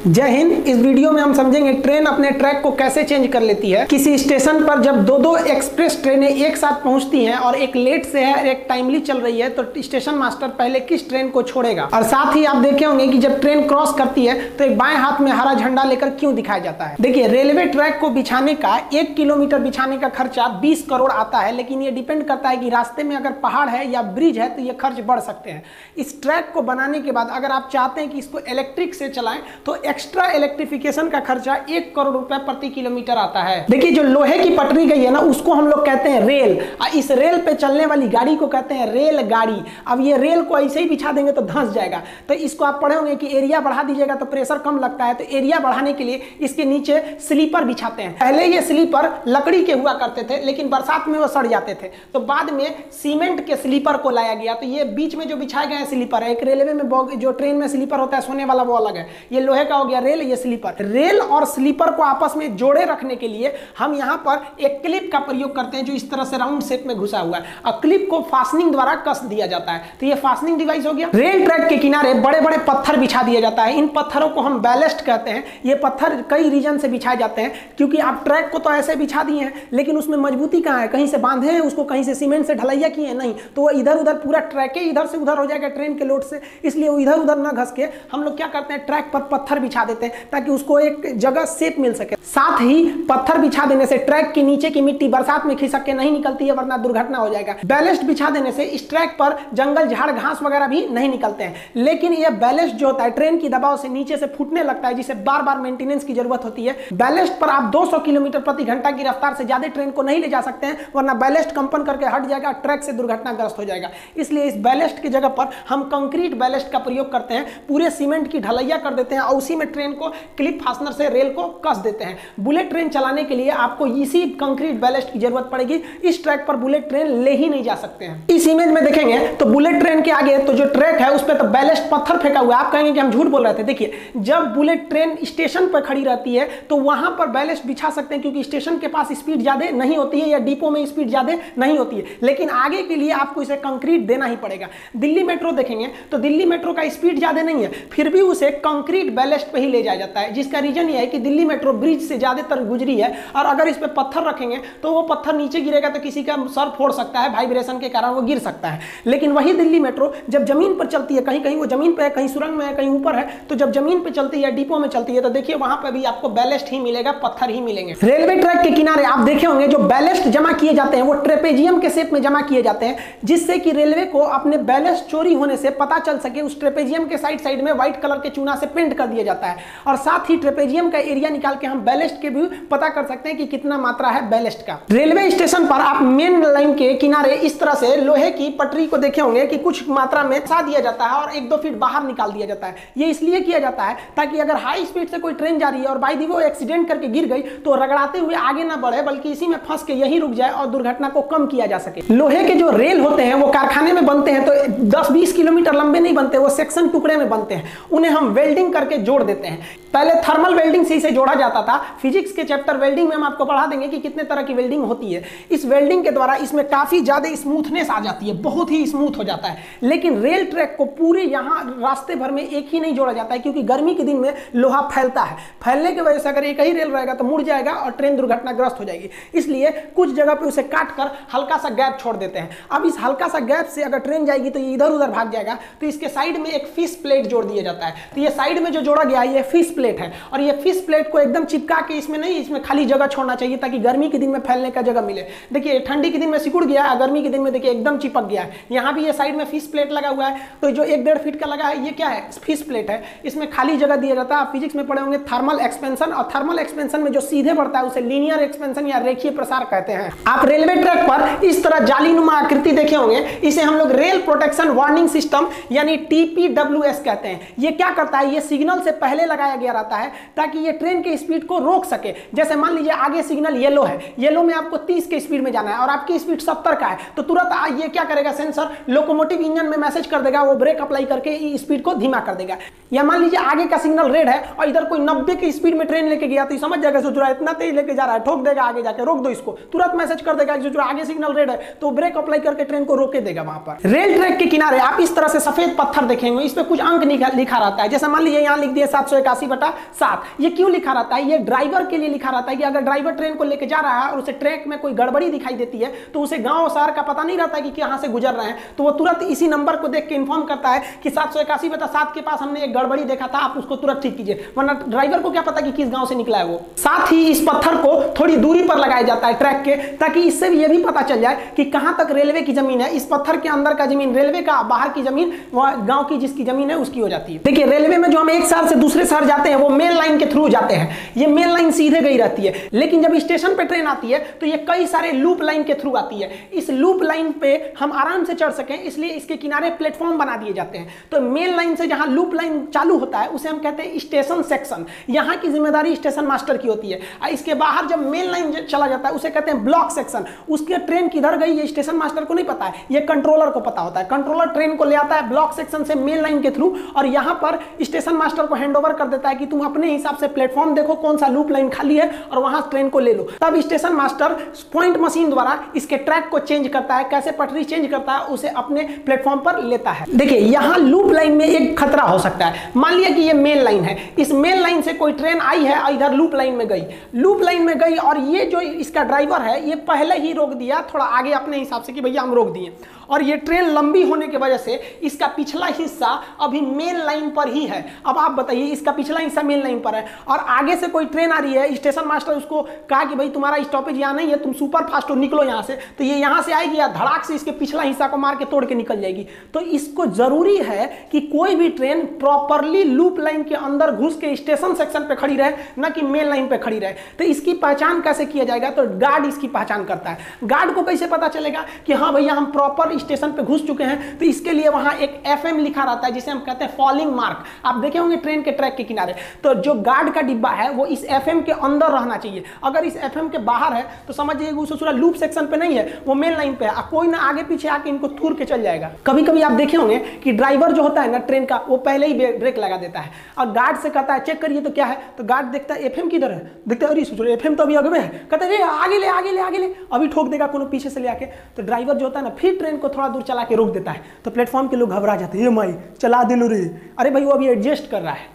जय हिंद। इस वीडियो में हम समझेंगे ट्रेन अपने ट्रैक को कैसे चेंज कर लेती है। किसी स्टेशन पर जब दो एक्सप्रेस ट्रेनें एक साथ पहुंचती हैं और एक लेट से है और एक टाइमली चल रही है, तो स्टेशन मास्टर पहले किस ट्रेन को छोड़ेगा। और साथ ही आप देखे होंगे कि जब ट्रेन क्रॉस करती है तो एक बाएं हाथ में हरा झंडा लेकर क्यों दिखाया जाता है। देखिए, रेलवे ट्रैक को बिछाने का 1 किलोमीटर बिछाने का खर्चा 20 करोड़ आता है, लेकिन ये डिपेंड करता है कि रास्ते में अगर पहाड़ है या ब्रिज है तो ये खर्च बढ़ सकते हैं। इस ट्रैक को बनाने के बाद अगर आप चाहते हैं कि इसको इलेक्ट्रिक से चलाएं तो एक्स्ट्रा इलेक्ट्रिफिकेशन का खर्चा 1 करोड़ रुपए प्रति किलोमीटर आता है। देखिए, जो लोहे की पटरी गई है ना, उसको हम लोग कहते हैं रेल। इस रेल पे चलने वाली गाड़ी को कहते हैं रेल गाड़ी। अब ये रेल को ऐसे ही बिछा देंगे तो धंस जाएगा। तो इसको आप पढ़े होंगे कि एरिया बढ़ा दीजिएगा तो प्रेशर कम लगता है। तो एरिया बढ़ाने के लिए इसके नीचे स्लीपर बिछाते हैं। पहले ये स्लीपर लकड़ी के हुआ करते थे, लेकिन बरसात में वो सड़ जाते थे, तो बाद में सीमेंट के स्लीपर को लाया गया। तो ये बीच में जो बिछाए गए स्लीपर है, एक रेलवे में जो ट्रेन में स्लीपर होता है सोने वाला वो अलग है, ये लोहे का हो गया रेल, ये स्लीपर। रेल और स्लीपर को आपस में जोड़े रखने के लिए हम यहाँ पर एक क्लिप का प्रयोग करते हैं जो इस तरह से राउंड शेप में घुसा हुआ है, और क्लिप को फास्टनिंग द्वारा कस दिया जाता है। तो ये फास्टनिंग डिवाइस हो गया। रेल ट्रैक के किनारे बड़े बड़े पत्थर बिछा दिया जाता है। इन पत्थरों को हम बैलेस्ट कहते हैं। ये पत्थर कई रीजन से बिछाए जाते हैं, क्योंकि आप ट्रैक को तो ऐसे बिछा दिए हैं, लेकिन उसमें मजबूती कहाँ है? कहीं से बांधे हैं उसको, कहीं से सीमेंट से ढलैया किए हैं, नहीं। तो वो इधर उधर पूरा ट्रैक इधर से उधर हो जाएगा ट्रेन के लोड से, इसलिए वो इधर उधर ना घस के हम लोग क्या करते हैं, ट्रैक पर पत्थर बिछा देते हैं ताकि उसको एक जगह शेप मिल सके। साथ ही पत्थर बिछा देने से ट्रैक के नीचे की मिट्टी बरसात में खिसक के नहीं निकलती है, वरना दुर्घटना हो जाएगा। बैलेस्ट बिछा देने से इस ट्रैक पर जंगल झाड़ घास वगैरह भी नहीं निकलते हैं। लेकिन यह बैलेस्ट जो होता है ट्रेन की दबाव से नीचे से फूटने लगता है, जिसे बार बार मेंटेनेंस की जरूरत होती है। बैलेस्ट पर आप 200 किलोमीटर प्रति घंटा की रफ्तार से ज्यादा ट्रेन को नहीं ले जा सकते हैं, वरना बैलेस्ट कंपन करके हट जाएगा, ट्रैक से दुर्घटनाग्रस्त हो जाएगा। इसलिए इस बैलेस्ट की जगह पर हम कंक्रीट बैलेस्ट का प्रयोग करते हैं। पूरे सीमेंट की ढलैया कर देते हैं और उसी में ट्रेन को क्लिप फास्टनर से रेल को कस देते हैं। बुलेट ट्रेन चलाने के लिए आपको इसी कंक्रीट बैलेस्ट की जरूरत पड़ेगी। इस ट्रैक पर बुलेट ट्रेन ले ही नहीं जा सकते हैं। इस इमेज में देखेंगे तो बुलेट ट्रेन के आगे तो जो ट्रैक है उस पर तो बैलेस्ट पत्थर फेंका हुआ है। आप कहेंगे कि हम झूठ बोल रहे थे। देखिए, जब बुलेट ट्रेन स्टेशन पर खड़ी रहती है तो वहां पर बैलेस्ट बिछा सकते हैं, क्योंकि स्टेशन के पास स्पीड ज्यादा नहीं होती है या डिपो में स्पीड ज्यादा नहीं होती है। लेकिन आगे के लिए आपको इसे कंक्रीट देना ही पड़ेगा। दिल्ली मेट्रो देखेंगे तो दिल्ली मेट्रो का स्पीड ज्यादा नहीं है, फिर भी उसे कंक्रीट बैलेस्ट पे ही ले जाया जाता है, जिसका रीजन यह है कि दिल्ली मेट्रो ब्रिज से ज्यादातर गुजरी है, और अगर इस पे पत्थर रखेंगे तो वो पत्थर नीचे गिरेगा तो किसी का सर फोड़ सकता है, वाइब्रेशन के कारण वो गिर सकता है। लेकिन वही दिल्ली मेट्रो जब जमीन पर चलती है, कहीं कहीं वो जमीन पे है, कहीं सुरंग में है, कहीं ऊपर है, तो जब जमीन पे चलती है, डिपो में चलती है, तो देखिए वहां पर भी आपको बैलेस्ट ही मिलेगा, पत्थर ही मिलेंगे। रेलवे ट्रैक के किनारे आप देखे होंगे जो बैलेस्ट जमा किए जाते हैं वो ट्रेपेजियम के शेप में जमा किए जाते हैं, जिससे कि रेलवे को अपने बैलेस्ट चोरी होने से पता चल सके। उस ट्रेपेजियम के साइड में व्हाइट कलर के चूना से पेंट कर दिया जाता है, और साथ ही ट्रेपेजियम का एरिया निकाल के हम बैलेस्ट के भी पता कर सकते हैं कि कितना मात्रा है बैलेस्ट का। रेलवे स्टेशन पर आप मेन लाइन के किनारे इस तरह से लोहे की पटरी को देखे होंगे कि कुछ मात्रा में सा दिया जाता है और 1-2 फीट बाहर निकाल दिया जाता है। ये इसलिए किया जाता है ताकि अगर हाई स्पीड से कोई ट्रेन जा रही है और बाई दी वो एक्सीडेंट करके गिर गई तो रगड़ाते हुए आगे ना बढ़े, बल्कि इसी में फंस के यही रुक जाए और दुर्घटना को कम किया जा सके। लोहे के जो रेल होते हैं वो कारखाने में बनते हैं, तो 10-20 किलोमीटर लंबे नहीं बनते, वो सेक्शन टुकड़े में बनते हैं। उन्हें हम वेल्डिंग करके जोड़ देते हैं। पहले थर्मल वेल्डिंग से इसे जोड़ा जाता था। फिजिक्स के चैप्टर वेल्डिंग में हम आपको पढ़ा देंगे कि कितने तरह की वेल्डिंग होती है। इस वेल्डिंग के द्वारा इसमें काफी ज्यादा स्मूथनेस आ जाती है, बहुत ही स्मूथ हो जाता है। लेकिन रेल ट्रैक को पूरे यहाँ रास्ते भर में एक ही नहीं जोड़ा जाता है, क्योंकि गर्मी के दिन में लोहा फैलता है। फैलने की वजह से अगर एक ही रेल रहेगा तो मुड़ जाएगा और ट्रेन दुर्घटनाग्रस्त हो जाएगी। इसलिए कुछ जगह पे उसे काट कर हल्का सा गैप छोड़ देते हैं। अब इस हल्का सा गैप से अगर ट्रेन जाएगी तो ये इधर उधर भाग जाएगा, तो इसके साइड में एक फिश प्लेट जोड़ दिया जाता है। तो ये साइड में जो जोड़ा गया है ये फिश प्लेट है, और ये फिश प्लेट को एकदम चिपका के इसमें नहीं, इसमें खाली जगह छोड़ना चाहिए ताकि गर्मी के दिन में फैलने का जगह मिले। देखिए, ठंडी के दिन में सिकुड़ गया, गर्मी के दिन में देखिए एकदम चिपक गया है। यहाँ भी ये साइड में फिश प्लेट लगा हुआ है, तो जो 1-1.5 फीट का लगा है ये क्या है? फिश प्लेट है। इसमें खाली जगह दिया जाता है। आप फिजिक्स में पढ़े होंगे थर्मल एक्सपेंशन, और थर्मल एक्सपेंशन में जो सीधे बढ़ता है उसे लीनियर एक्सपेंशन या रेखीय प्रसार कहते हैं। आप रेलवे ट्रैक पर इस तरह जालीनुमा आकृति देखे होंगे, इसे हम लोग रेल प्रोटेक्शन वार्निंग सिस्टम यानी TPWS कहते हैं। ये क्या करता है? ये सिग्नल से पहले लगाया गया रहता है ताकि ये ट्रेन के स्पीड को रोक सके। जैसे मान लीजिए आगे सिग्नल येलो है, येलो में आपको 30 के स्पीड में जाना है और आपकी स्पीड 70 का है, तो तुरंत ये क्या करेगा? सेंसर लोकोमोटिव इंजन में मैसेज कर देगा, वो ब्रेक अप्लाई करके स्पीड को धीमा कर देगा। या मान लीजिए आगे का सिग्नल रेड है और इधर कोई 90 की स्पीड में ट्रेन लेके गया, तो समझ जाएगा सोचो इतना तेज लेके जा रहा है, ठोक देगा आगे जाके, रोक दो इसको। तुरंत मैसेज कर देगा जो आगे सिग्नल रेड है, तो ब्रेक अप्लाई करके ट्रेन को रोके देगा। वहां पर रेल ट्रैक के किनारे आप इस तरह से सफेद पत्थर देखेंगे, इस पे कुछ अंक लिखा रहता है। जैसे मान लीजिए यहाँ लिख दिया 781/7। ये क्यों लिखा रहता है? ये ड्राइवर के लिए लिखा रहता है कि अगर ड्राइवर ट्रेन को लेके जा रहा है और उसे ट्रैक में कोई गड़बड़ी दिखाई देती है तो उसे गांव शहर का पता नहीं रहता है कि कहां से गुजर रहे हैं, तो वो तुरंत इसी नंबर को देख के इन्फॉर्म करता है कि 781/7 के पास हमने एक गड़बड़ी देखा था, आप उसको तुरंत ठीक कीजिए। वरना ड्राइवर को क्या पता कि किस गांव से निकला है वो। साथ ही इस पत्थर को थोड़ी दूरी पर लगाया जाता है ट्रैक के, ताकि इससे भी ये भी पता चल जाए कि कहां तक रेलवे की जमीन है। इस पत्थर के अंदर का जमीन रेलवे का, बाहर की जमीन वह गांव की जिसकी जमीन है उसकी हो जाती है। देखिए रेलवे में जो हम एक शहर से दूसरे शहर जाते हैं वो मेन लाइन के थ्रू जाते हैं, ये मेन लाइन सीधे गई रहती है। लेकिन जब स्टेशन पे ट्रेन आती है तो ये कई सारे लूप लाइन के थ्रू आती है। इस लूप लाइन पे हम आराम से चढ़ सकें इसलिए इसके किनारे प्लेटफॉर्म बना दिए जाते हैं। तो मेन लाइन से जहां लूप लाइन चालू होता है उसे हम कहते हैं स्टेशन सेक्शन, यहां की जिम्मेदारी स्टेशन मास्टर की होती है। इसके बाहर जब मेन लाइन चला जाता है उसे कहते हैं ब्लॉक सेक्शन। उसके ट्रेन किधर गई ये स्टेशन मास्टर को नहीं पता है, ये कंट्रोलर को पता होता है। कंट्रोलर ट्रेन को ले आता है ब्लॉक सेक्शन से मेन लाइन के थ्रू और यहां पर स्टेशन मास्टर को हैंड ओवर कर देता है कि तुम अपने हिसाब से प्लेटफॉर्म देखो कौन सा लूप लाइन खाली है और वहां ट्रेन को ले लो। तब स्टेशन मास्टर पॉइंट मशीन द्वारा इसके ट्रैक को चेंज करता है, कैसे पटरी चेंज करता है उसे अपने प्लेटफॉर्म पर लेता है। देखिए यहां लूप लाइन में एक खतरा हो सकता है। मान लिया कि ये मेन लाइन है, इस मेन लाइन से कोई ट्रेन आई है और इधर लूप लाइन में गई, लूप लाइन में गई और ये जो इसका ड्राइवर है ये पहले ही रोक दिया थोड़ा आगे अपने हिसाब से कि भैया हम रोक दिए, और ये ट्रेन लंबी होने की वजह से इसका पिछला हिस्सा अभी मेन लाइन पर ही है। अब आप बताइए इसका पिछला हिस्सा मेन लाइन पर है और आगे से कोई ट्रेन आ रही है, स्टेशन मास्टर उसको कहा कि भाई तुम्हारा स्टॉपेज यहाँ नहीं है, तुम सुपर फास्ट हो निकलो यहाँ से, तो ये यहाँ से आएगी या धड़ाक से इसके पिछला हिस्सा को मार के तोड़ के निकल जाएगी। तो इसको जरूरी है कि कोई भी ट्रेन प्रॉपरली लूप लाइन के अंदर घुस के स्टेशन सेक्शन पे खड़ी रहे, न कि मेन लाइन पे खड़ी रहे। तो इसकी पहचान कैसे किया जाएगा? तो गार्ड इसकी पहचान करता है। गार्ड को कैसे पता चलेगा कि हाँ भैया हम प्रॉपर स्टेशन पे घुस चुके हैं? तो इसके लिए वहां एक FM लिखा रहता है जिसे हम कहते हैं फॉलिंग मार्क। आप देखे होंगे ट्रेन के ट्रैक के किनारे, तो जो गार्ड का डिब्बा है वो इस FM के अंदर रहना चाहिए। अगर इस FM के बाहर है तो समझिए उसे लूप सेक्शन पे नहीं है, वो मेन लाइन पे है, कोई ना आगे पीछे आके इनको थूर के चल जाएगा। कभी कभी आप देखे होंगे कि ड्राइवर जो होता है ना ट्रेन का वो पहले ही ब्रेक लगा देता है और गार्ड से कहता है चेक करिए तो क्या है, तो गार्ड देखता है FM किधर है, देखता है अरे FM तो अभी आगे में है, कहता है आगे ले आगे ले आगे ले, अभी ठोक देगा कोनो पीछे से ले आके। तो ड्राइवर जो होता है ना फिर ट्रेन को थोड़ा दूर चला के रोक देता है, तो प्लेटफॉर्म के लोग घबरा जाते हैं, ये माई चला दिलो रे, अरे भाई वो अभी एडजस्ट कर रहा है।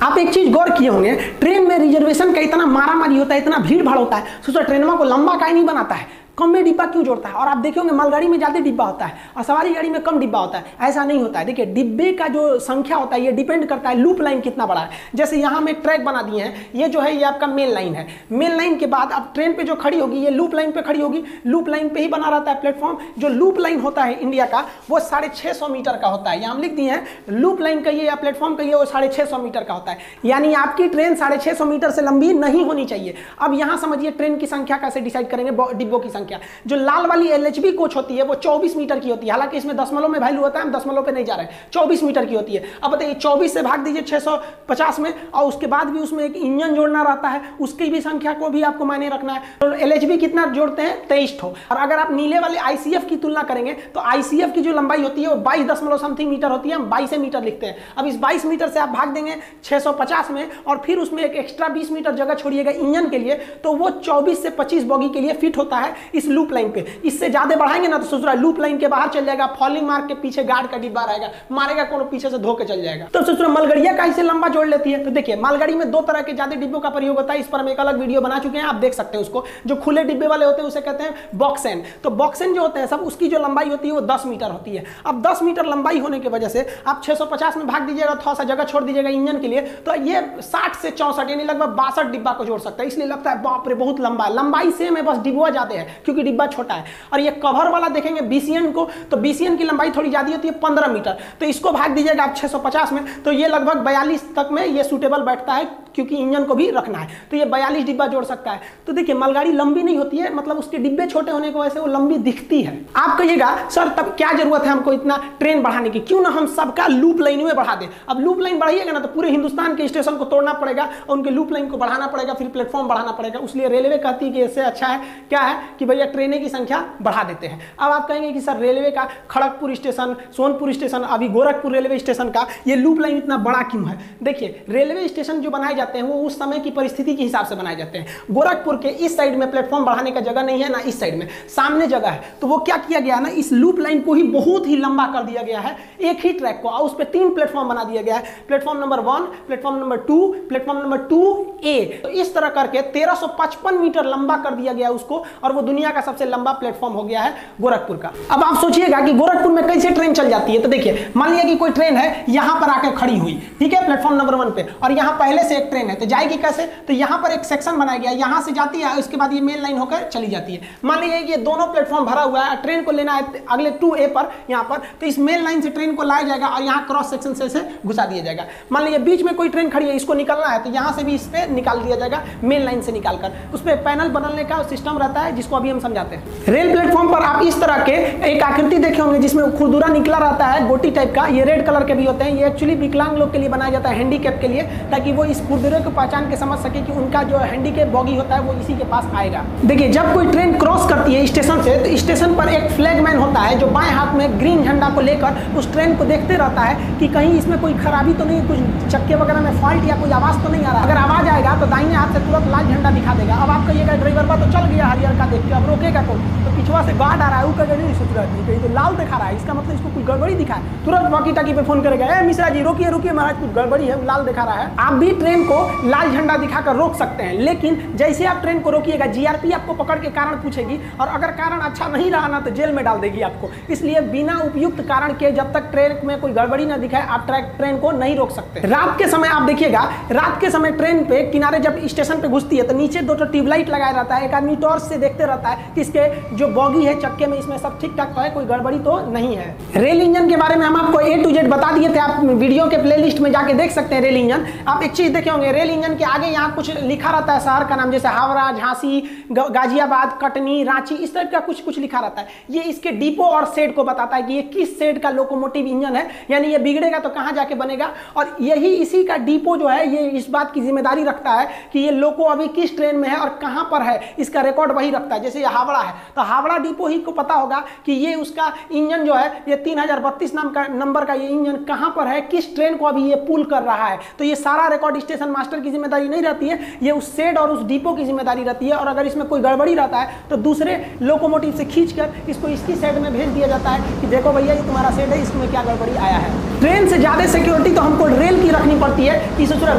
आप एक चीज गौर किए होंगे, ट्रेन में रिजर्वेशन का इतना मारामारी होता है, इतना भीड़ भाड़ होता है, सोचो ट्रेनों को लंबा काहे नहीं बनाता है, कम में डिब्बा क्यों जोड़ता है? और आप देखे होंगे मालगाड़ी में ज्यादा डिब्बा होता है और सवारी गाड़ी में कम डिब्बा होता है। ऐसा नहीं होता है। देखिए डिब्बे का जो संख्या होता है ये डिपेंड करता है लूप लाइन कितना बड़ा है। जैसे यहाँ में ट्रैक बना दिए हैं, ये जो है ये आपका मेन लाइन है। मेन लाइन के बाद अब ट्रेन पे जो खड़ी होगी ये लूप लाइन पे खड़ी होगी, लूप लाइन पे ही बना रहता है प्लेटफॉर्म। जो लूप लाइन होता है इंडिया का वो 650 मीटर का होता है। यहाँ हम लिख दिए हैं लूप लाइन कहिए या प्लेटफॉर्म कहिए, वो 650 मीटर का होता है। यानी आपकी ट्रेन 650 मीटर से लंबी नहीं होनी चाहिए। अब यहाँ समझिए ट्रेन की संख्या कैसे डिसाइड करेंगे, डिब्बों की संख्या। जो लाल वाली LHB कोच होती है वो 24 मीटर की होती है, हालांकि इसमें दशमलव में वैल्यू होता है, हम दशमलव पे नहीं जा रहे हैं, 24 मीटर की होती है। अब बताइए 24 से भाग दीजिए 650 में, और उसके बाद भी उसमें एक इंजन जोड़ना रहता है, उसकी भी संख्या को भी आपको मायने रखना है। तो LHB कितना जोड़ते हैं? 23 ठो। और अगर आप नीले वाले ICF की तुलना करेंगे तो ICF की जो लंबाई होती है वो 22 दशमलव समथिंग मीटर होती है, हम 22 मीटर लिखते हैं। अब इस 22 मीटर से आप भाग देंगे 650 में और फिर उसमें एक एक्स्ट्रा 20 मीटर जगह छोड़िएगा इंजन के लिए, तो वो 24 से 25 बॉगी के लिए फिट होता है इस लूप लाइन पे। इससे ज्यादा बढ़ाएंगे ना तो सोच रहा है लूप लाइन के बाहर चल जाएगा, फॉलिंग मार्क के पीछे गार्ड का डिब्बा रहेगा, मारेगा कोनो पीछे से धो के चल जाएगा। तो सोच रहा मालगाड़ियां का इसे लंबा जोड़ लेती है। तो देखिए मालगाड़ी में 2 तरह के ज्यादा डिब्बों का प्रयोग होता है, इस पर हम एक अलग वीडियो बना चुके हैं, आप देख सकते हैं उसको। जो खुले डिब्बे वाले होते हैं उसे कहते हैं बॉक्सेन। तो बॉक्सेन जो होते हैं सब, उसकी जो लंबाई होती है वो 10 मीटर होती है। अब 10 मीटर लंबाई होने की वजह से आप 650 में भाग दीजिएगा, थोड़ा सा जगह छोड़ दीजिएगा इंजन के लिए, तो ये 60 से 64 यानी लगभग 62 डिब्बा को जोड़ सकता है। इसलिए लगता है बाप रे बहुत लंबा है। लंबाई सेम है, बस डिब्बा ज्यादा है क्योंकि डिब्बा छोटा है। और ये कवर वाला देखेंगे BCN को, तो BCN की लंबाई थोड़ी ज्यादा होती है 15 मीटर। तो इसको भाग दीजिएगा आप 650 में, तो ये लगभग 42 तक में ये सूटेबल बैठता है क्योंकि इंजन को भी रखना है। तो ये 42 डिब्बा जोड़ सकता है। तो देखिए मालगाड़ी लंबी नहीं होती है, मतलब उसके डिब्बे छोटे होने की वजह से वो लंबी दिखती है। आप कहिएगा सर तब क्या जरूरत है हमको इतना ट्रेन बढ़ाने की, क्यों ना हम सबका लूप लाइन में बढ़ा दें। अब लूप लाइन बढ़ाइएगा ना तो पूरे हिंदुस्तान के स्टेशन को तोड़ना पड़ेगा और उनके लूप लाइन को बढ़ाना पड़ेगा, फिर प्लेटफॉर्म बढ़ाना पड़ेगा। इसलिए रेलवे कहती है कि इससे अच्छा है क्या है कि भैया ट्रेनें की संख्या बढ़ा देते हैं। अब आप कहेंगे कि सर रेलवे का खड़गपुर स्टेशन, सोनपुर स्टेशन, अभी गोरखपुर रेलवे स्टेशन का ये लूप लाइन इतना बड़ा क्यों है? देखिए रेलवे स्टेशन जो बनाए जाते हैं वो उस समय की परिस्थिति के हिसाब से बनाए जाते हैं। गोरखपुर के इस साइड में प्लेटफॉर्म बढ़ाने का जगह नहीं है, ना इस साइड में, सामने जगह है, तो वो क्या किया गया ना, इस लूप लाइन को ही बहुत ही लंबा कर दिया गया है, एक ही ट्रैक को, और उस पर 3 प्लेटफॉर्म बना दिया गया है, platform number 1, platform number 2, platform number 2A। तो इस तरह करके 1355 मीटर लंबा कर दिया गया उसको, और वो दुनिया का सबसे लंबा प्लेटफॉर्म हो गया है गोरखपुर का। अब आप सोचिएगा कि गोरखपुर में कैसे ट्रेन चल जाती है, तो देखिए मान लिया कि कोई ट्रेन है यहां पर आकर खड़ी हुई, ठीक है, प्लेटफॉर्म नंबर 1 पे, और यहां पहले से एक ट्रेन है, तो जाएगी कैसे? तो यहां पर एक सेक्शन बनाया गया, यहां से जाती है, उसके बाद ये मेन लाइन होकर चली जाती है। मान लीजिए कि ये दोनों प्लेटफॉर्म भरा हुआ है, ट्रेन को लेना है अगले 2A पर यहां पर, तो इस मेन लाइन से ट्रेन को लाया जाएगा और यहां क्रॉस सेक्शन से घुसा दिया जाएगा। मान लीजिए बीच में कोई ट्रेन खड़ी है, इसको निकलना है, तो यहां से भी इस पे निकाल दिया जाएगा, मेन लाइन से निकालकर। उस पे पैनल बदलने का सिस्टम रहता है जिसको अभी हम समझाते हैं। रेल प्लेटफॉर्म पर आप इस तरह के एक आकृति देखे होंगे जिसमें खुरदुरा निकला रहता है, गोटी टाइप का, ये रेड कलर के भी होते हैं। ये एक्चुअली विकलांग लोग के लिए बनाया जाता है, हैंडीकैप के लिए, ताकि वो इस खुरदुरे को पहचान के समझ सके कि उनका जो हैंडीकैप बॉगी होता है वो इसी के पास आएगा। देखिए जब कोई ट्रेन क्रॉस करती है स्टेशन से, तो स्टेशन पर एक फ्लैगमैन होता है जो बाएं हाथ में ग्रीन झंडा को लेकर उस ट्रेन को देखते रहता है कि कहीं इसमें कोई खराबी तो नहीं, कुछ चक्के वगैरह में फॉल्ट या कोई आवाज तो नहीं आ रहा। अगर आवाज आएगा तो दाहिने हाथ से तुरंत लाल झंडा दिखा देगा। अब आप कहिएगा ड्राइवर बा तो चल गया हरियर का देख के, अब रोकेगा कौन? तो पिछवा से गार्ड आ रहा है, वो कहेगा नहीं सोच रहा है कहीं तो लाल दिखा रहा है, इसका मतलब इसको कुछ गड़बड़ी दिखा है, तुरंत वॉकी टॉकी पे फोन करेगा, ए मिश्रा जी रोकिए रोकिए महाराज कुछ गड़बड़ी है, लाल दिखा रहा है। आप भी ट्रेन को लाल झंडा दिखाकर रोक सकते हैं, लेकिन जैसे आप ट्रेन को रोकिएगा जीआरपी आपको पकड़ के कारण पूछेगी, और अगर कारण अच्छा नहीं रहा ना तो जेल में डाल देगी आपको। इसलिए बिना उपयुक्त कारण के जब तक ट्रेन में कोई गड़बड़ी ना दिखाए आप ट्रेन को नहीं रोक सकते। रात के समय आप देखिएगा, रात के समय ट्रेन पे किनारे जब स्टेशन पे घुसती है तो नीचे 2 ट्यूबलाइट लगाया रहता है, एक आदमी टॉर्च से देखते रहता है कि इसके जो बॉगी है चक्के में इसमें सब ठीक ठाक तो है, कोई गड़बड़ी तो नहीं है। रेल इंजन के बारे में हम आपको A to Z बता दिए थे, आप वीडियो के प्लेलिस्ट में जाके देख सकते हैं। रेल इंजन आप एक चीज देखे होंगे, रेल इंजन के आगे यहाँ कुछ लिखा रहता है शहर का नाम, जैसे हावड़ा, झांसी, गाजियाबाद, कटनी, रांची, इस टाइप का कुछ लिखा रहता है। ये इसके डिपो और शेड को बताता है कि ये किस शेड का लोकोमोटिव इंजन है, यानी ये बिगड़ेगा तो कहाँ जाके बनेगा। और यही इसी का डिपो जो है ये इस बात की जिम्मेदारी रखता है कि ये लोको अभी किस ट्रेन में है और कहाँ पर है, इसका रिकॉर्ड वही रखता है। जैसे ये हावड़ा है तो हावड़ा डिपो ही को पता होगा कि ये उसका इंजन जो है ये 3032 नाम का नंबर का ये इंजन कहाँ पर है, किस ट्रेन को अभी ये पुल कर रहा है। तो ये सारा रिकॉर्ड स्टेशन मास्टर की जिम्मेदारी नहीं रहती है, ये उस शेड और उस डिपो की जिम्मेदारी रहती है। और अगर इसमें कोई गड़बड़ी रहता है तो दूसरे लोकोमोटिव से खींचकर इसको इसकी शेड में भेज दिया जाता है कि देखो भैया ये तुम्हारा शेड है, इसमें क्या गड़बड़ी आया है। ट्रेन से ज्यादा सिक्योरिटी तो हमको रेल की रखनी पड़ती है कि सोच रहा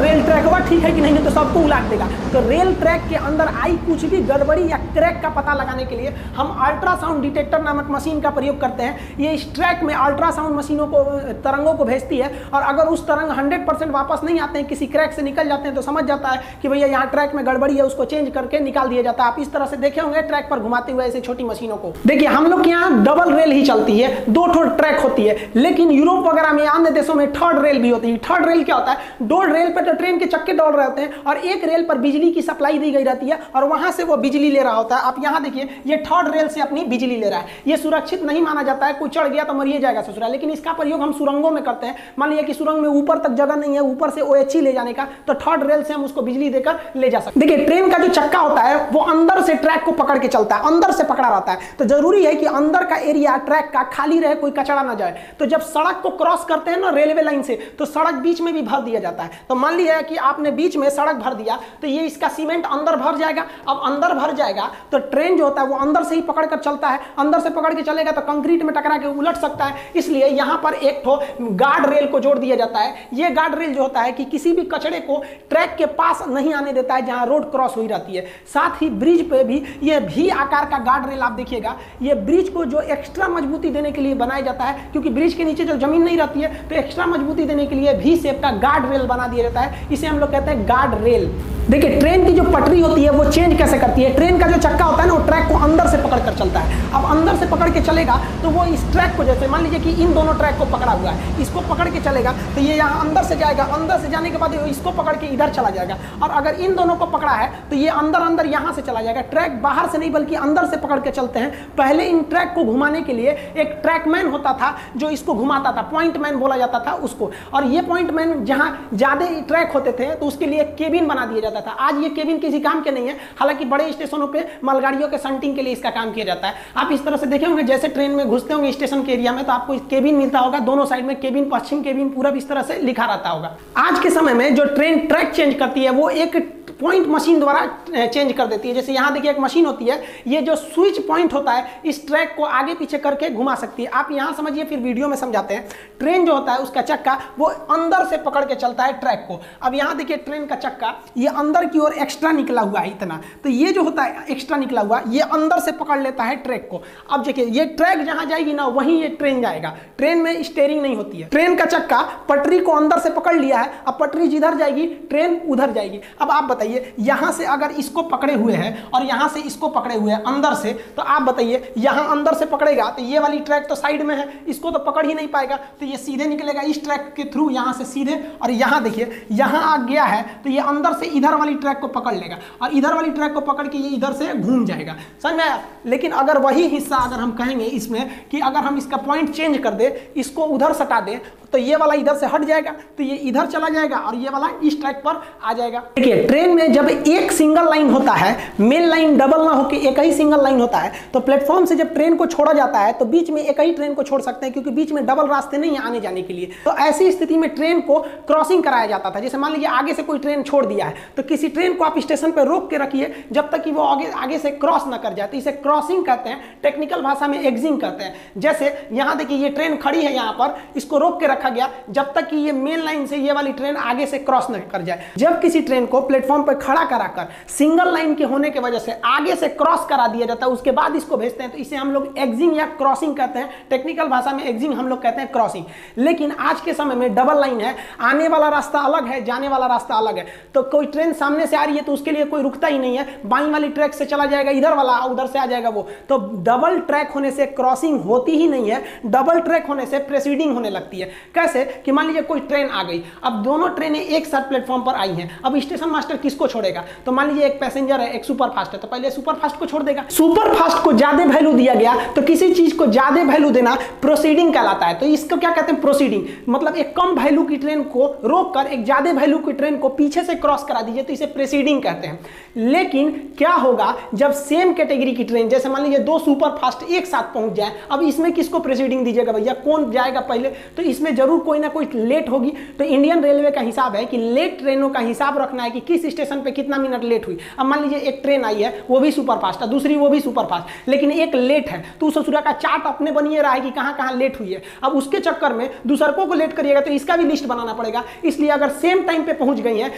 रेल ट्रैक हुआ ठीक है कि नहीं तो सबको उलाट देगा। तो रेल ट्रैक के अंदर आई कुछ भी गड़बड़ी या क्रैक का पता लगाने के लिए हम अल्ट्रासाउंड डिटेक्टर नामक मशीन का प्रयोग करते हैं। ये इस ट्रैक में अल्ट्रासाउंड मशीनों को तरंगों को भेजती है, और अगर उस तरंग 100% वापस नहीं आते हैं, किसी क्रैक से निकल जाते हैं, तो समझ जाता है कि भैया यहाँ ट्रैक में गड़बड़ी है, उसको चेंज करके निकाल दिया जाता है। आप इस तरह से देखे होंगे ट्रैक पर घुमाते हुए ऐसे छोटी मशीनों को। देखिए हम लोग के यहाँ डबल रेल ही चलती है, 2 ट्रैक होती है, लेकिन यूरोप वगैरह में अन्य देशों में 3rd रेल भी होती है। 3rd रेल क्या होता है, 2 रेल पर तो ट्रेन के चक्के दौड़ रहे होते हैं और एक रेल पर बिजली की सप्लाई दी गई रहती है और वहां से वो बिजली ले रहा होता है। आप यहाँ देखिए ये 3rd रेल से अपनी बिजली ले रहा है। ये सुरक्षित नहीं माना जाता है, कोई चढ़ गया तो मरिए जाएगा ससुराल, लेकिन इसका प्रयोग हम सुरंगों में करते हैं। मान लिया कि सुरंग में ऊपर तक जगह नहीं है, ऊपर से OHE ले जाने का, तो 3rd रेल से हम उसको बिजली देकर ले जा सकते हैं। देखिए ट्रेन का जो चक्का होता है वो अंदर से ट्रैक को पकड़ के चलता है, अंदर से पकड़ा रहता है, तो जरूरी है कि अंदर का एरिया ट्रैक का खाली रहे, कोई कचरा ना जाए। तो जब सड़क को क्रॉस करते हैं ना रेलवे लाइन से, तो सड़क बीच में भी भर दिया जाता है। तो मान लिया कि आपने बीच में सड़क भर दिया तो ये इसका सीमेंट अंदर भर जाएगा। अब अंदर भर जाएगा तो ट्रेन जो होता है वो अंदर से ही पकड़ कर चलता है, अंदर से पकड़ के चलेगा तो कंक्रीट में टकरा के उलट सकता है। इसलिए यहाँ पर एक ठो गार्ड रेल को जोड़ दिया जाता है। ये गार्ड रेल जो होता है कि किसी भी कचड़े को ट्रैक के पास नहीं आने देता है जहाँ रोड क्रॉस हुई रहती है। साथ ही ब्रिज पे भी ये भी आकार का गार्ड रेल आप देखिएगा, ये ब्रिज को जो एक्स्ट्रा मजबूती देने के लिए बनाया जाता है, क्योंकि ब्रिज के नीचे जो जमीन नहीं रहती है तो एक्स्ट्रा मजबूती देने के लिए भी शेप का गार्ड रेल बना दिया जाता है। इसे हम लोग कहते हैं गार्ड रेल। देखिए ट्रेन की जो पटरी होती है वो चेंज कैसे करती है। ट्रेन का जो चक्का होता है ना वो ट्रैक को अंदर से पकड़ कर चलता है। अब अंदर से पकड़ के चलेगा तो वो इस ट्रैक को, जैसे मान लीजिए कि इन दोनों ट्रैक को पकड़ा हुआ है, इसको पकड़ के चलेगा तो ये यहाँ अंदर से जाएगा, अंदर से जाने के बाद इसको पकड़ के इधर चला जाएगा। और अगर इन दोनों को पकड़ा है तो ये अंदर अंदर यहाँ से चला जाएगा। ट्रैक बाहर से नहीं बल्कि अंदर से पकड़ के चलते हैं। पहले इन ट्रैक को घुमाने के लिए एक ट्रैकमैन होता था जो इसको घुमाता था, पॉइंट मैन बोला जाता था उसको। और ये पॉइंट मैन जहाँ ज्यादा ट्रैक होते थे तो उसके लिए केबिन बना दिया जाता जाता था। आज ये केबिन किसी काम के नहीं है, हालांकि बड़े स्टेशनों पे मालगाड़ियों के शंटिंग के लिए इसका काम किया जाता है। आप इस तरह से देखे होंगे, जैसे ट्रेन में घुसते होंगे स्टेशन के एरिया में तो आपको केबिन मिलता होगा, दोनों साइड में केबिन, पश्चिम केबिन, पूरब, इस तरह से लिखा रहता होगा। आज के समय में जो ट्रेन ट्रैक चेंज करती है वो एक पॉइंट मशीन द्वारा चेंज कर देती है। जैसे यहाँ देखिए एक मशीन होती है, ये जो स्विच पॉइंट होता है इस ट्रैक को आगे पीछे करके घुमा सकती है। आप यहाँ समझिए, फिर वीडियो में समझाते हैं। ट्रेन जो होता है उसका चक्का वो अंदर से पकड़ के चलता है ट्रैक को। अब यहाँ देखिए ट्रेन का चक्का ये अंदर की ओर एक्स्ट्रा निकला हुआ है इतना, तो ये जो होता है एक्स्ट्रा निकला हुआ ये अंदर से पकड़ लेता है ट्रैक को। अब देखिए ये ट्रैक जहाँ जाएगी ना वहीं ये ट्रेन जाएगा। ट्रेन में स्टीयरिंग नहीं होती है, ट्रेन का चक्का पटरी को अंदर से पकड़ लिया है, अब पटरी जिधर जाएगी ट्रेन उधर जाएगी। अब आप बताइए, यहाँ से अगर इसको पकड़े हुए हैं और यहाँ से इसको पकड़े हुए हैं अंदर से, तो आप बताइए यहाँ अंदर से पकड़ेगा तो ये वाली ट्रैक तो साइड में है, इसको तो पकड़ ही नहीं पाएगा, तो ये सीधे निकलेगा इस ट्रैक के थ्रू यहाँ से सीधे। और यहाँ देखिए यहाँ आ गया है तो ये अंदर से इधर वाली ट्रैक को पकड़ लेगा और इधर वाली ट्रैक को पकड़ के ये इधर से घूम जाएगा, समझ में आया। लेकिन अगर वही हिस्सा अगर हम कहेंगे इसमें कि अगर हम इसका पॉइंट चेंज कर दे, इसको उधर सटा दें, तो ये वाला इधर से हट जाएगा तो ये इधर चला जाएगा और ये वाला इस ट्रैक पर आ जाएगा। देखिए ट्रेन में जब एक सिंगल लाइन होता है, मेन लाइन डबल ना होकर एक ही सिंगल लाइन होता है, तो प्लेटफॉर्म से जब ट्रेन को छोड़ा जाता है तो बीच में एक ही ट्रेन को छोड़ सकते हैं, क्योंकि बीच में डबल रास्ते नहीं है आने जाने के लिए। तो ऐसी स्थिति में ट्रेन को क्रॉसिंग कराया जाता था। जैसे मान लीजिए आगे से कोई ट्रेन छोड़ दिया है तो किसी ट्रेन को आप स्टेशन पर रोक के रखिए जब तक कि वो आगे से क्रॉस ना कर जाए, तो इसे क्रॉसिंग कहते हैं, टेक्निकल भाषा में एग्जिंग कहते हैं। जैसे यहाँ देखिए ये ट्रेन खड़ी है, यहाँ पर इसको रोक के रखा गया जब तक कि ये मेन लाइन से ये वाली ट्रेन आगे से क्रॉस न कर जाए। जब किसी ट्रेन को प्लेटफॉर्म पर खड़ा कराकर सिंगल लाइन के होने की वजह से आगे से क्रॉस करा दिया जाता है, उसके बाद इसको भेजते हैं, तो इसे हम लोग एग्जिंग या क्रॉसिंग कहते हैं। टेक्निकल भाषा में एग्जिंग हम लोग कहते हैं, क्रॉसिंग। लेकिन आज के समय में डबल लाइन है, आने वाला रास्ता अलग है, जाने वाला रास्ता अलग है। तो कोई ट्रेन सामने से आ रही है तो उसके लिए कोई रुकता ही नहीं है, बाईं वाली ट्रैक से चला जाएगा इधर वाला, उधर से आ जाएगा वो। तो डबल ट्रैक होने से क्रॉसिंग होती ही नहीं है, डबल ट्रैक होने से प्रेसीडिंग होने लगती है। कैसे कि मान लीजिए कोई ट्रेन आ गई, अब दोनों ट्रेनें एक साथ प्लेटफॉर्म पर आई हैं, अब स्टेशन मास्टर किसको छोड़ेगा? तो मान लीजिए एक पैसेंजर है, एक सुपर फास्ट है, तो पहले सुपर फास्ट को छोड़ देगा। सुपर फास्ट को ज्यादा वैल्यू दिया गया, तो किसी चीज को ज्यादा वैल्यू देना प्रोसीडिंग कहलाता है। तो इसको क्या कहते हैं? प्रोसीडिंग। मतलब एक कम वैल्यू की ट्रेन को रोककर एक ज्यादा वैल्यू की ट्रेन को पीछे से क्रॉस करा दीजिए, तो इसे प्रेसीडिंग कहते हैं। लेकिन क्या होगा जब सेम कैटेगरी की ट्रेन, जैसे मान लीजिए दो सुपर फास्ट एक साथ पहुंच जाए, अब इसमें किसको प्रेसीडिंग दीजिएगा भैया? कौन जाएगा पहले? तो इसमें जरूर कोई ना कोई लेट होगी। तो इंडियन रेलवे का हिसाब है कि लेट ट्रेनों का हिसाब रखना है कि किस स्टेशन पे कितना मिनट लेट हुई। अब मान लीजिए एक ट्रेन आई है, वो भी सुपर फास्ट है, दूसरी वो भी सुपर फास्ट, लेकिन एक लेट है, तो उस ससुरा का चार्ट अपने बनिए रहा है कि कहां कहां लेट हुई है। अब उसके चक्कर में दूसरों को लेट करिएगा तो इसका भी लिस्ट बनाना पड़ेगा। इसलिए अगर सेम टाइम पे पहुंच गई है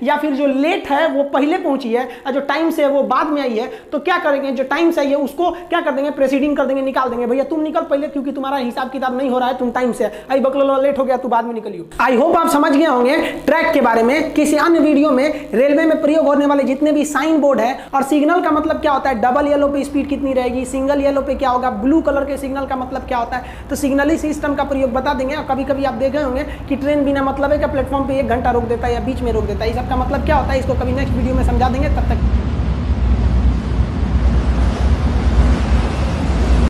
या फिर जो लेट है वो पहले पहुंची है और जो टाइम से है वो बाद में आई है, तो क्या करेंगे? जो टाइम से आई है उसको क्या कर देंगे? प्रेसीडिंग कर देंगे, निकाल देंगे। भैया तुम निकल पहले, क्योंकि तुम्हारा हिसाब किताब नहीं हो रहा है, तुम टाइम से आई बकलो लेट हो गया, तू बाद में निकलियो। आई होप आप समझ गए होंगे ट्रैक के बारे में। किसी अन्य वीडियो में रेलवे में प्रयोग होने वाले जितने भी साइन बोर्ड है और सिग्नल का मतलब क्या होता है, डबल येलो पे स्पीड कितनी रहेगी, सिंगल येलो पे क्या होगा, ब्लू कलर के सिग्नल का मतलब क्या होता है, तो सिग्नलिंग सिस्टम का प्रयोग बता देंगे। और कभी कभी आप देखे होंगे कि ट्रेन बिना मतलब है कि प्लेटफॉर्म पे 1 घंटा रोक देता है या बीच में रोक देता है, इस सब का मतलब क्या होता है, इसको कभी नेक्स्ट वीडियो में समझा देंगे। तब तक